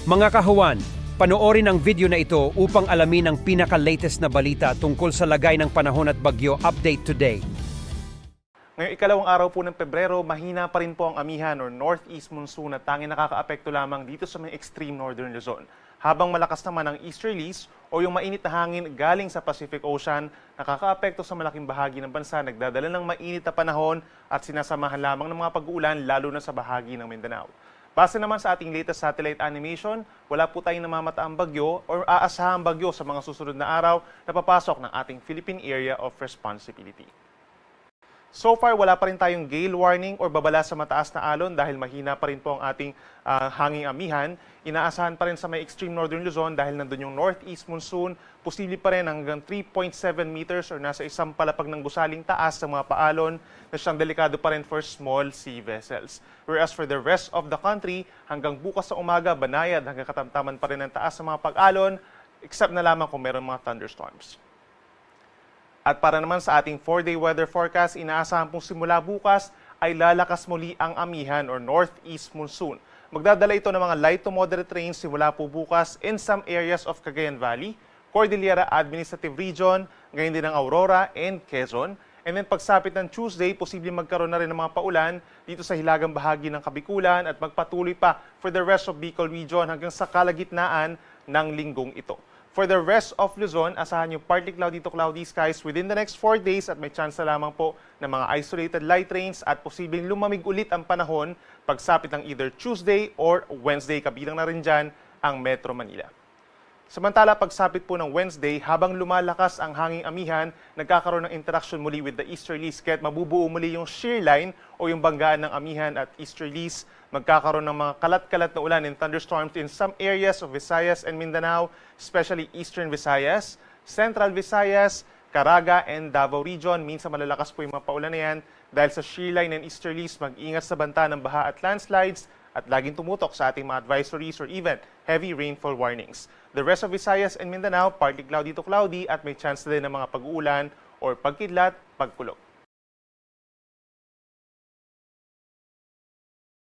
Mga kahuwan, panoorin ang video na ito upang alamin ang pinaka-latest na balita tungkol sa lagay ng panahon at bagyo update today. Ngayong ikalawang araw po ng Pebrero, mahina pa rin po ang amihan or northeast monsoon na tanging nakakaapekto lamang dito sa may extreme northern Luzon. Habang malakas naman ang easterlies o yung mainit na hangin galing sa Pacific Ocean, nakakaapekto sa malaking bahagi ng bansa, nagdadala ng mainit na panahon at sinasamahan lamang ng mga pag-uulan lalo na sa bahagi ng Mindanao. Base naman sa ating latest satellite animation, wala po tayong namamataang bagyo o aasahang bagyo sa mga susunod na araw na papasok ng ating Philippine Area of Responsibility. So far, wala pa rin tayong gale warning or babala sa mataas na alon dahil mahina pa rin po ang ating hanging amihan. Inaasahan pa rin sa may extreme northern Luzon dahil nandun yung northeast monsoon. Posible pa rin hanggang 3.7 meters or nasa isang palapag ng gusaling taas sa mga paalon na siyang delikado pa rin for small sea vessels. Whereas for the rest of the country, hanggang bukas sa umaga, banayad hanggang katamtaman pa rin ang taas sa mga pag-alon except na lamang kung meron mga thunderstorms. At para naman sa ating 4-day weather forecast, inaasahan pong simula bukas ay lalakas muli ang amihan or northeast monsoon. Magdadala ito ng mga light to moderate rains simula po bukas in some areas of Cagayan Valley, Cordillera Administrative Region, ngayon din ang Aurora and Quezon. And then pagsapit ng Tuesday, posibleng magkaroon na rin ng mga paulan dito sa hilagang bahagi ng Kabikulan at magpatuloy pa for the rest of Bicol Region hanggang sa kalagitnaan ng linggong ito. For the rest of Luzon, asahan yung partly cloudy to cloudy skies within the next 4 days at may chance na lamang po ng mga isolated light rains at posibleng lumamig ulit ang panahon pagsapit ng either Tuesday or Wednesday, kabilang na rin dyan ang Metro Manila. Samantala, pagsapit po ng Wednesday, habang lumalakas ang hanging amihan, nagkakaroon ng interaction muli with the easterlies kaya't mabubuo muli yung shear line o yung banggaan ng amihan at easterlies. Magkakaroon ng mga kalat-kalat na ulan and thunderstorms in some areas of Visayas and Mindanao, especially eastern Visayas, central Visayas, Caraga and Davao Region. Minsan malalakas po yung mga paulan na yan dahil sa shear line and easterlies, mag-ingat sa banta ng baha at landslides at laging tumutok sa ating mga advisories or even heavy rainfall warnings. The rest of Visayas and Mindanao, partly cloudy to cloudy at may chance din ng mga pag-uulan or pagkidlat, pagkulog.